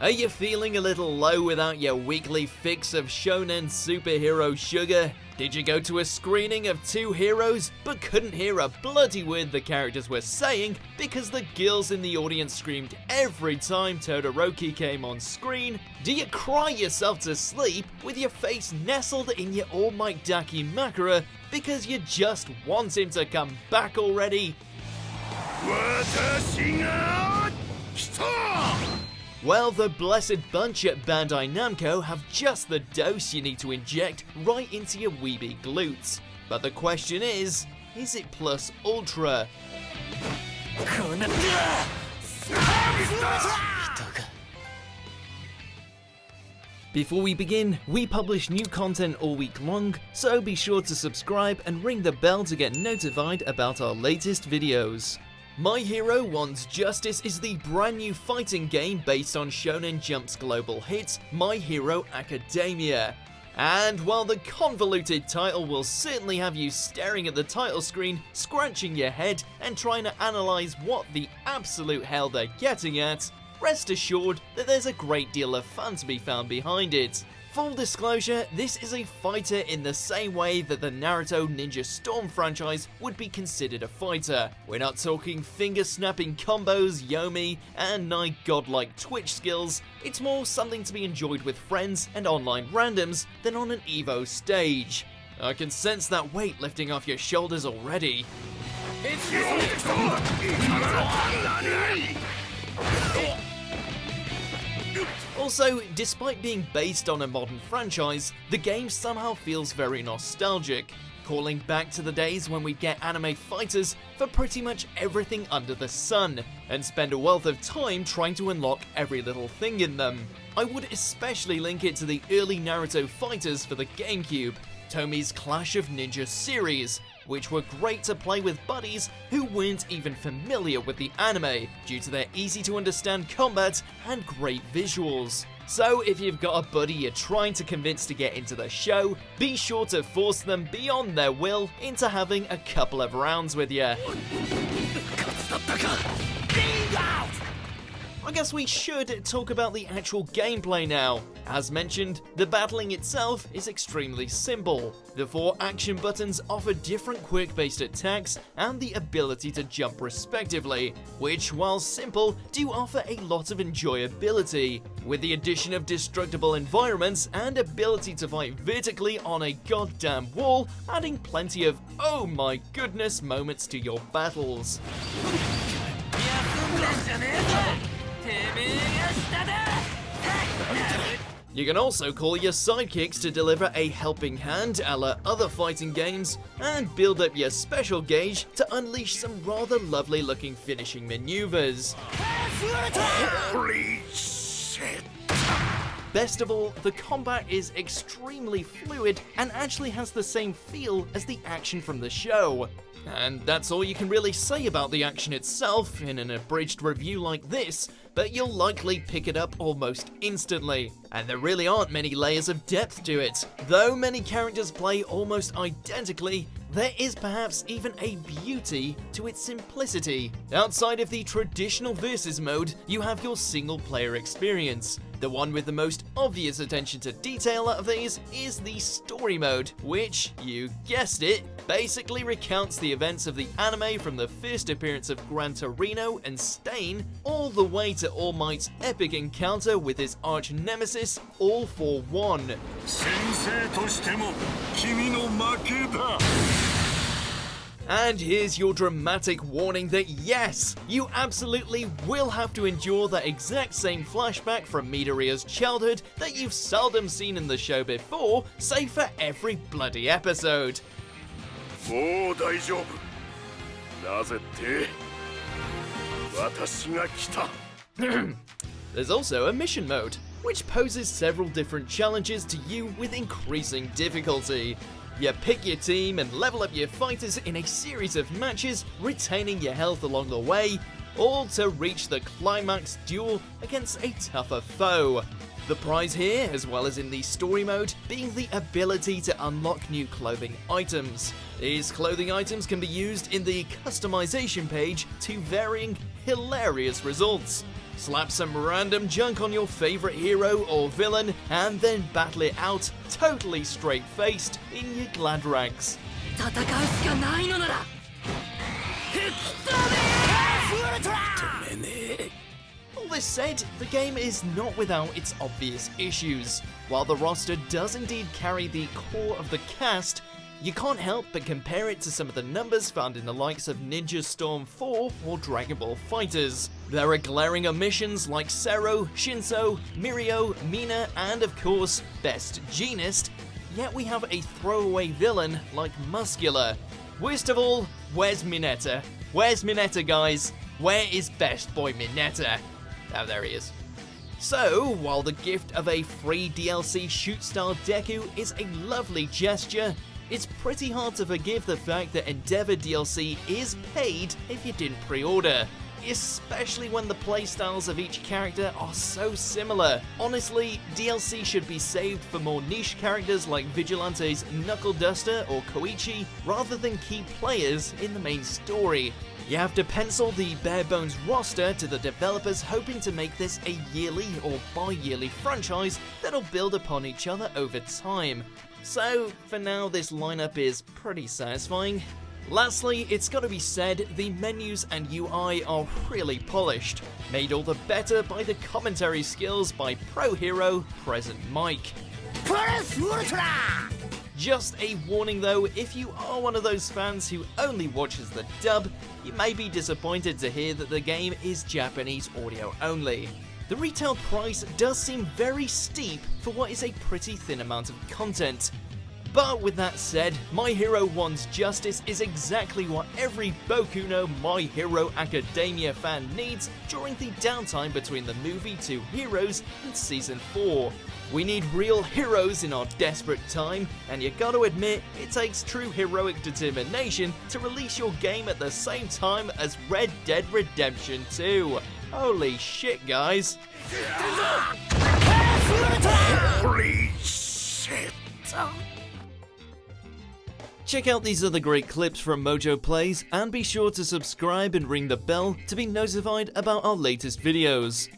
Are you feeling a little low without your weekly fix of shonen superhero sugar? Did you go to a screening of 2 heroes but couldn't hear a bloody word the characters were saying because the girls in the audience screamed every time Todoroki came on screen? Do you cry yourself to sleep with your face nestled in your All Might Dakimakura because you just want him to come back already? Well, the blessed bunch at Bandai Namco have just the dose you need to inject right into your weeby glutes. But the question is it plus ultra? Before we begin, we publish new content all week long, so be sure to subscribe and ring the bell to get notified about our latest videos. My Hero Wants Justice is the brand new fighting game based on Shonen Jump's global hit, My Hero Academia. And while the convoluted title will certainly have you staring at the title screen, scratching your head and trying to analyse what the absolute hell they're getting at, rest assured that there's a great deal of fun to be found behind it. Full disclosure, this is a fighter in the same way that the Naruto Ninja Storm franchise would be considered a fighter. We're not talking finger-snapping combos, Yomi, and nigh godlike Twitch skills. It's more something to be enjoyed with friends and online randoms than on an EVO stage. I can sense that weight lifting off your shoulders already. Also, despite being based on a modern franchise, the game somehow feels very nostalgic, calling back to the days when we'd get anime fighters for pretty much everything under the sun, and spend a wealth of time trying to unlock every little thing in them. I would especially link it to the early Naruto fighters for the GameCube, Tomi's Clash of Ninja series, which were great to play with buddies who weren't even familiar with the anime, due to their easy to understand combat and great visuals. So if you've got a buddy you're trying to convince to get into the show, be sure to force them beyond their will into having a couple of rounds with you. I guess we should talk about the actual gameplay now. As mentioned, the battling itself is extremely simple. The 4 action buttons offer different quirk-based attacks and the ability to jump respectively, which, while simple, do offer a lot of enjoyability, with the addition of destructible environments and ability to fight vertically on a goddamn wall, adding plenty of oh my goodness moments to your battles. You can also call your sidekicks to deliver a helping hand a la other fighting games, and build up your special gauge to unleash some rather lovely looking finishing maneuvers. Holy shit! Best of all, the combat is extremely fluid and actually has the same feel as the action from the show. And that's all you can really say about the action itself in an abridged review like this, but you'll likely pick it up almost instantly. And there really aren't many layers of depth to it. Though many characters play almost identically, there is perhaps even a beauty to its simplicity. Outside of the traditional versus mode, you have your single player experience. The one with the most obvious attention to detail out of these is the story mode, which, you guessed it, basically recounts the events of the anime from the first appearance of Gran Torino and Stain, all the way to All Might's epic encounter with his arch nemesis, All for One. And here's your dramatic warning that yes, you absolutely will have to endure that exact same flashback from Midoriya's childhood that you've seldom seen in the show before, save for every bloody episode. There's also a mission mode, which poses several different challenges to you with increasing difficulty. You pick your team and level up your fighters in a series of matches, retaining your health along the way, all to reach the climax duel against a tougher foe. The prize here, as well as in the story mode, being the ability to unlock new clothing items. These clothing items can be used in the customization page to varying hilarious results. Slap some random junk on your favorite hero or villain, and then battle it out totally straight-faced in your glad rags. All this said, the game is not without its obvious issues. While the roster does indeed carry the core of the cast, you can't help but compare it to some of the numbers found in the likes of Ninja Storm 4 or Dragon Ball FighterZ. There are glaring omissions like Sero, Shinso, Mirio, Mina, and of course, Best Genist, yet we have a throwaway villain like Muscular. Worst of all, where's Mineta? Where's Mineta, guys? Where is Best Boy Mineta? Oh, there he is. So, while the gift of a free DLC shoot-style Deku is a lovely gesture, it's pretty hard to forgive the fact that Endeavor DLC is paid if you didn't pre-order, especially when the playstyles of each character are so similar. Honestly, DLC should be saved for more niche characters like Vigilante's Knuckle Duster or Koichi, rather than key players in the main story. You have to pencil the bare bones roster to the developers hoping to make this a yearly or bi-yearly franchise that'll build upon each other over time. So, for now, this lineup is pretty satisfying. Lastly, it's gotta be said, the menus and UI are really polished, made all the better by the commentary skills by pro hero Present Mike. Just a warning though, if you are one of those fans who only watches the dub, you may be disappointed to hear that the game is Japanese audio only. The retail price does seem very steep for what is a pretty thin amount of content. But with that said, My Hero 1's Justice is exactly what every Boku no My Hero Academia fan needs during the downtime between the movie to Heroes and Season 4. We need real heroes in our desperate time, and you gotta admit, it takes true heroic determination to release your game at the same time as Red Dead Redemption 2. Holy shit, guys. Holy shit. Check out these other great clips from MojoPlays, and be sure to subscribe and ring the bell to be notified about our latest videos.